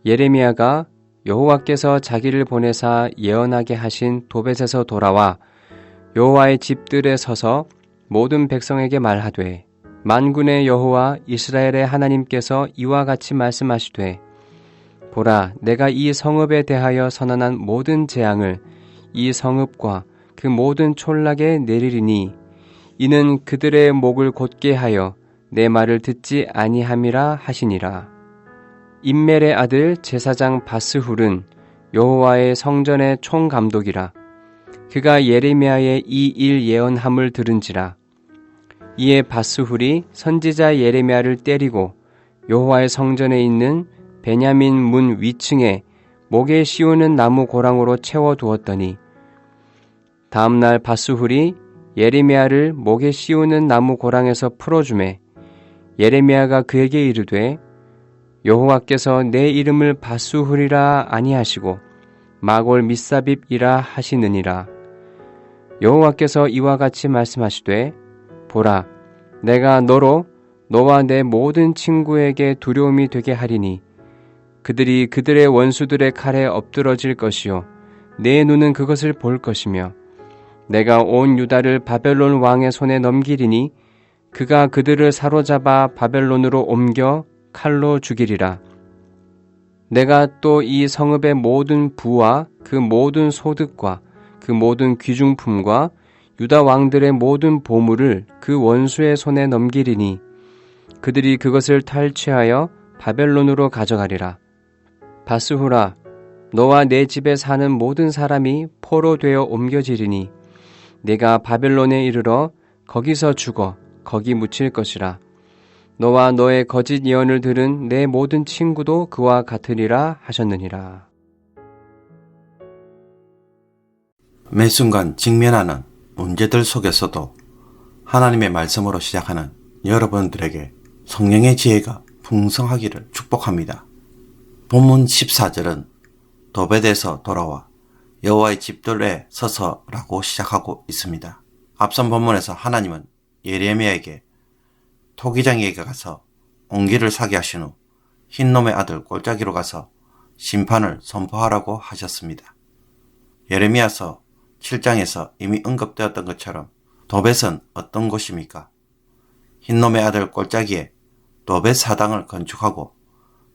예레미야가 여호와께서 자기를 보내사 예언하게 하신 도벳에서 돌아와 여호와의 집들에 서서 모든 백성에게 말하되 만군의 여호와 이스라엘의 하나님께서 이와 같이 말씀하시되 보라, 내가 이 성읍에 대하여 선언한 모든 재앙을 이 성읍과 그 모든 촌락에 내리리니 이는 그들의 목을 곧게 하여 내 말을 듣지 아니함이라 하시니라. 임멜의 아들 제사장 바스훌은 여호와의 성전의 총감독이라. 그가 예레미야의 이 일 예언함을 들은지라. 이에 바스훌이 선지자 예레미야를 때리고 여호와의 성전에 있는 베냐민 문 위층에 목에 씌우는 나무 고랑으로 채워두었더니 다음날 바스훌이 예레미야를 목에 씌우는 나무 고랑에서 풀어주매 예레미야가 그에게 이르되 여호와께서 내 이름을 바스훌이라 아니하시고 마골 미사빕이라 하시느니라. 여호와께서 이와 같이 말씀하시되 보라, 내가 너로 너와 내 모든 친구에게 두려움이 되게 하리니 그들이 그들의 원수들의 칼에 엎드러질 것이요 내 눈은 그것을 볼 것이며 내가 온 유다를 바벨론 왕의 손에 넘기리니 그가 그들을 사로잡아 바벨론으로 옮겨 칼로 죽이리라. 내가 또 이 성읍의 모든 부와 그 모든 소득과 그 모든 귀중품과 유다 왕들의 모든 보물을 그 원수의 손에 넘기리니 그들이 그것을 탈취하여 바벨론으로 가져가리라. 바스후라, 너와 내 집에 사는 모든 사람이 포로 되어 옮겨지리니 내가 바벨론에 이르러 거기서 죽어 거기 묻힐 것이라. 너와 너의 거짓 예언을 들은 내 모든 친구도 그와 같으리라 하셨느니라. 매 순간 직면하는 문제들 속에서도 하나님의 말씀으로 시작하는 여러분들에게 성령의 지혜가 풍성하기를 축복합니다. 본문 14절은 도벳에서 돌아와 여호와의 집들에 서서라고 시작하고 있습니다. 앞선 본문에서 하나님은 예레미야에게 토기장에게 가서 옹기를 사게 하신 후 흰놈의 아들 골짜기로 가서 심판을 선포하라고 하셨습니다. 예레미야서 7장에서 이미 언급되었던 것처럼 도벳은 어떤 곳입니까? 흰놈의 아들 골짜기에 도벳 사당을 건축하고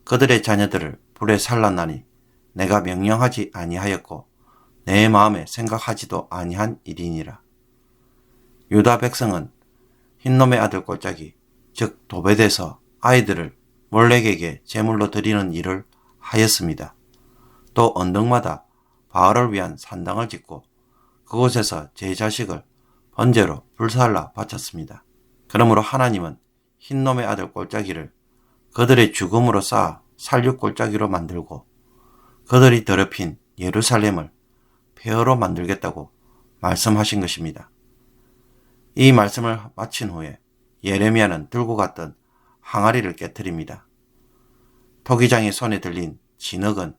그들의 자녀들을 불에 살랐나니 내가 명령하지 아니하였고 내 마음에 생각하지도 아니한 일이니라. 유다 백성은 흰놈의 아들 골짜기 즉 도벳에서 아이들을 몰렉에게 제물로 드리는 일을 하였습니다. 또 언덕마다 바알을 위한 산당을 짓고 그곳에서 제 자식을 번제로 불살라 바쳤습니다. 그러므로 하나님은 흰놈의 아들 골짜기를 그들의 죽음으로 쌓아 살육 골짜기로 만들고 그들이 더럽힌 예루살렘을 폐허로 만들겠다고 말씀하신 것입니다. 이 말씀을 마친 후에 예레미야는 들고 갔던 항아리를 깨뜨립니다. 토기장의 손에 들린 진흙은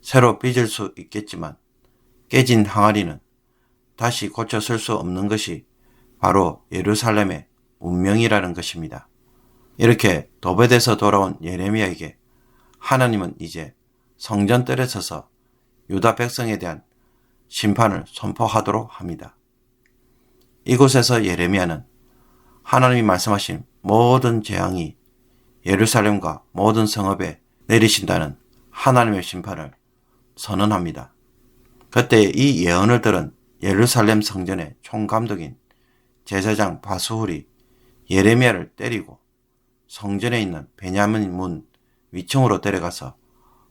새로 빚을 수 있겠지만 깨진 항아리는 다시 고쳐 쓸 수 없는 것이 바로 예루살렘의 운명이라는 것입니다. 이렇게 도벳에서 돌아온 예레미야에게 하나님은 이제 성전뜰에 서서 유다 백성에 대한 심판을 선포하도록 합니다. 이곳에서 예레미야는 하나님이 말씀하신 모든 재앙이 예루살렘과 모든 성읍에 내리신다는 하나님의 심판을 선언합니다. 그때 이 예언을 들은 예루살렘 성전의 총감독인 제사장 바스훌이 예레미야를 때리고 성전에 있는 베냐민 문 위층으로 데려가서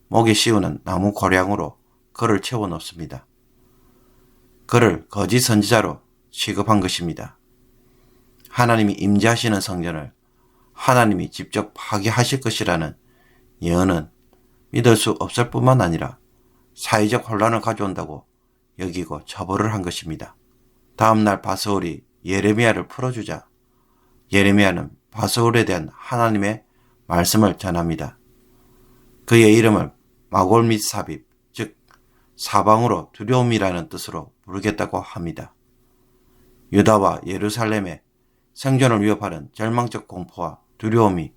목에 씌우는 나무 고량으로 그를 채워 넣습니다. 그를 거짓 선지자로 취급한 것입니다. 하나님이 임재하시는 성전을 하나님이 직접 파괴하실 것이라는 예언은 믿을 수 없을 뿐만 아니라 사회적 혼란을 가져온다고 여기고 처벌을 한 것입니다. 다음날 바스훌이 예레미야를 풀어주자 예레미야는 바스훌에 대한 하나님의 말씀을 전합니다. 그의 이름을 마골 미사빕 즉 사방으로 두려움이라는 뜻으로 부르겠다고 합니다. 유다와 예루살렘의 생존을 위협하는 절망적 공포와 두려움이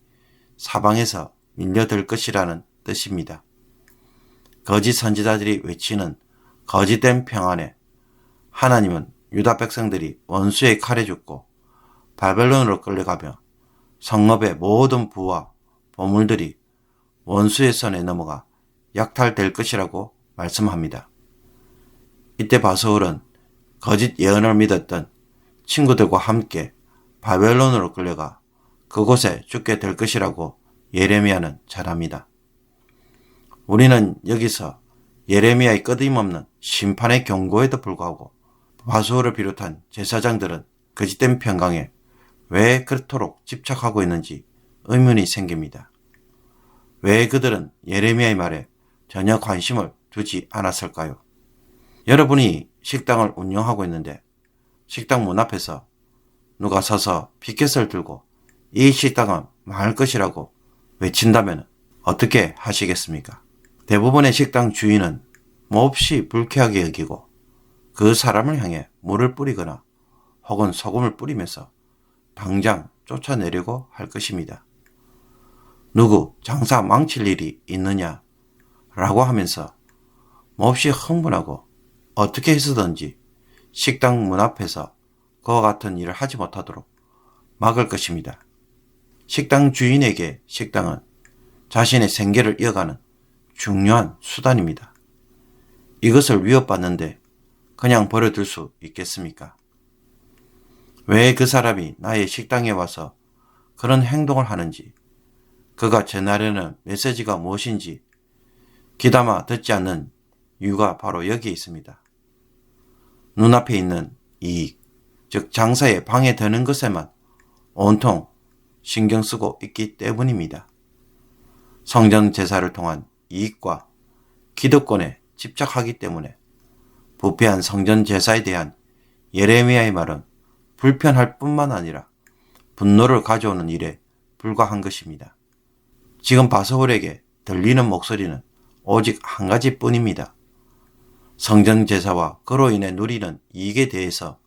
사방에서 밀려들 것이라는 뜻입니다. 거짓 선지자들이 외치는 거짓된 평안에 하나님은 유다 백성들이 원수의 칼에 죽고 바벨론으로 끌려가며 성읍의 모든 부와 보물들이 원수의 손에 넘어가 약탈될 것이라고 말씀합니다. 이때 바수울은 거짓 예언을 믿었던 친구들과 함께 바벨론으로 끌려가 그곳에 죽게 될 것이라고 예레미야는 잘합니다. 우리는 여기서 예레미야의 끊임없는 심판의 경고에도 불구하고 바수울을 비롯한 제사장들은 거짓된 평강에 왜 그토록 집착하고 있는지 의문이 생깁니다. 왜 그들은 예레미야의 말에 전혀 관심을 두지 않았을까요? 여러분이 식당을 운영하고 있는데 식당 문 앞에서 누가 서서 피켓을 들고 이 식당은 망할 것이라고 외친다면 어떻게 하시겠습니까? 대부분의 식당 주인은 몹시 불쾌하게 여기고 그 사람을 향해 물을 뿌리거나 혹은 소금을 뿌리면서 당장 쫓아내려고 할 것입니다. 누구 장사 망칠 일이 있느냐 라고 하면서 몹시 흥분하고 어떻게 해서든지 식당 문 앞에서 그와 같은 일을 하지 못하도록 막을 것입니다. 식당 주인에게 식당은 자신의 생계를 이어가는 중요한 수단입니다. 이것을 위협받는데 그냥 버려둘 수 있겠습니까? 왜 그 사람이 나의 식당에 와서 그런 행동을 하는지, 그가 전하려는 메시지가 무엇인지 귀담아 듣지 않는 이유가 바로 여기에 있습니다. 눈앞에 있는 이익, 즉 장사에 방해되는 것에만 온통 신경 쓰고 있기 때문입니다. 성전 제사를 통한 이익과 기득권에 집착하기 때문에 부패한 성전 제사에 대한 예레미야의 말은 불편할 뿐만 아니라 분노를 가져오는 일에 불과한 것입니다. 지금 바수울에게 들리는 목소리는 오직 한 가지뿐입니다. 성전 제사와 그로 인해 누리는 이익에 대해서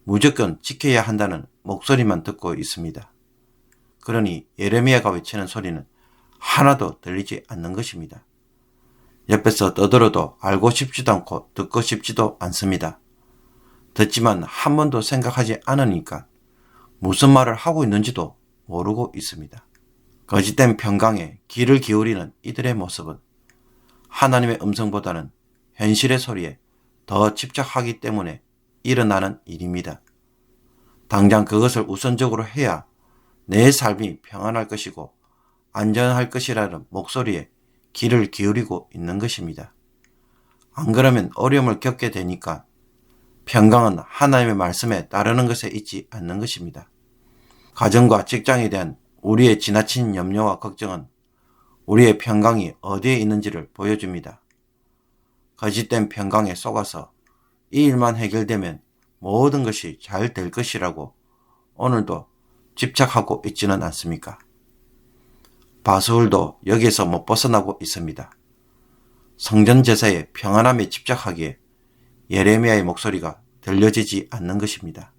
무조건 지켜야 한다는 목소리만 듣고 있습니다. 그러니 예레미야가 외치는 소리는 하나도 들리지 않는 것입니다. 옆에서 떠들어도 알고 싶지도 않고 듣고 싶지도 않습니다. 듣지만 한 번도 생각하지 않으니까 무슨 말을 하고 있는지도 모르고 있습니다. 거짓된 평강에 귀를 기울이는 이들의 모습은 하나님의 음성보다는 현실의 소리에 더 집착하기 때문에 일어나는 일입니다. 당장 그것을 우선적으로 해야 내 삶이 평안할 것이고 안전할 것이라는 목소리에 귀를 기울이고 있는 것입니다. 안 그러면 어려움을 겪게 되니까 평강은 하나님의 말씀에 따르는 것에 있지 않는 것입니다. 가정과 직장에 대한 우리의 지나친 염려와 걱정은 우리의 평강이 어디에 있는지를 보여줍니다. 거짓된 평강에 속아서 이 일만 해결되면 모든 것이 잘 될 것이라고 오늘도 집착하고 있지는 않습니까? 바수울도 여기에서 못 벗어나고 있습니다. 성전 제사의 평안함에 집착하기에 예레미야의 목소리가 들려지지 않는 것입니다.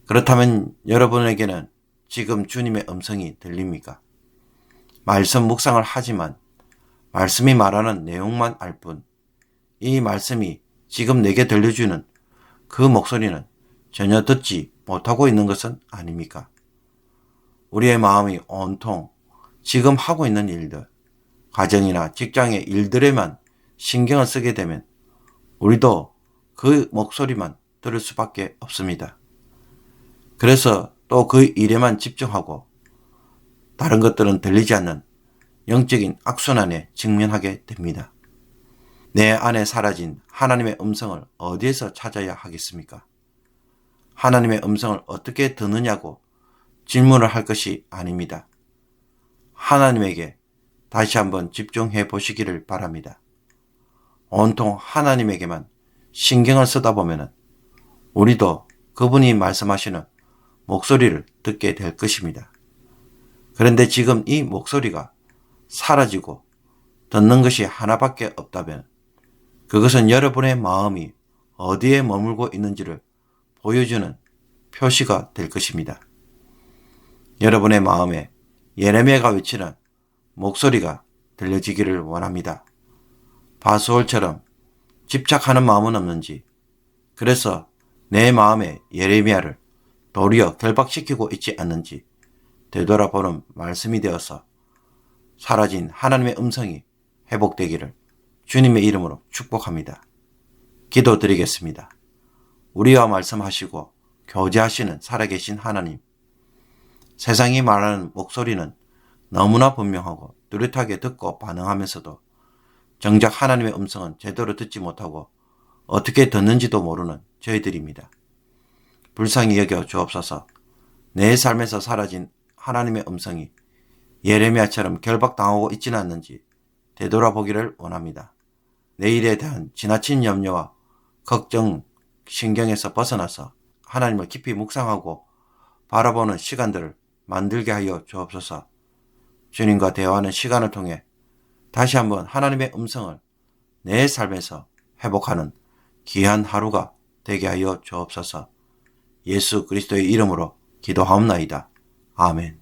그렇다면 여러분에게는 지금 주님의 음성이 들립니까? 말씀 묵상을 하지만 말씀이 말하는 내용만 알 뿐, 이 말씀이 지금 내게 들려주는 그 목소리는 전혀 듣지 못하고 있는 것은 아닙니까? 우리의 마음이 온통 지금 하고 있는 일들, 가정이나 직장의 일들에만 신경을 쓰게 되면 우리도 그 목소리만 들을 수밖에 없습니다. 그래서 또 그 일에만 집중하고 다른 것들은 들리지 않는 영적인 악순환에 직면하게 됩니다. 내 안에 사라진 하나님의 음성을 어디에서 찾아야 하겠습니까? 하나님의 음성을 어떻게 듣느냐고 질문을 할 것이 아닙니다. 하나님에게 다시 한번 집중해 보시기를 바랍니다. 온통 하나님에게만 신경을 쓰다 보면 우리도 그분이 말씀하시는 목소리를 듣게 될 것입니다. 그런데 지금 이 목소리가 사라지고 듣는 것이 하나밖에 없다면 그것은 여러분의 마음이 어디에 머물고 있는지를 보여주는 표시가 될 것입니다. 여러분의 마음에 예레미야가 외치는 목소리가 들려지기를 원합니다. 바수올처럼 집착하는 마음은 없는지, 그래서 내 마음에 예레미야를 도리어 결박시키고 있지 않는지 되돌아보는 말씀이 되어서 사라진 하나님의 음성이 회복되기를 주님의 이름으로 축복합니다. 기도드리겠습니다. 우리와 말씀하시고 교제하시는 살아계신 하나님, 세상이 말하는 목소리는 너무나 분명하고 뚜렷하게 듣고 반응하면서도 정작 하나님의 음성은 제대로 듣지 못하고 어떻게 듣는지도 모르는 저희들입니다. 불쌍히 여겨 주옵소서. 내 삶에서 사라진 하나님의 음성이 예레미야처럼 결박당하고 있지는 않는지 되돌아보기를 원합니다. 내일에 대한 지나친 염려와 걱정, 신경에서 벗어나서 하나님을 깊이 묵상하고 바라보는 시간들을 만들게 하여 주옵소서. 주님과 대화하는 시간을 통해 다시 한번 하나님의 음성을 내 삶에서 회복하는 귀한 하루가 되게 하여 주옵소서. 예수 그리스도의 이름으로 기도하옵나이다. 아멘.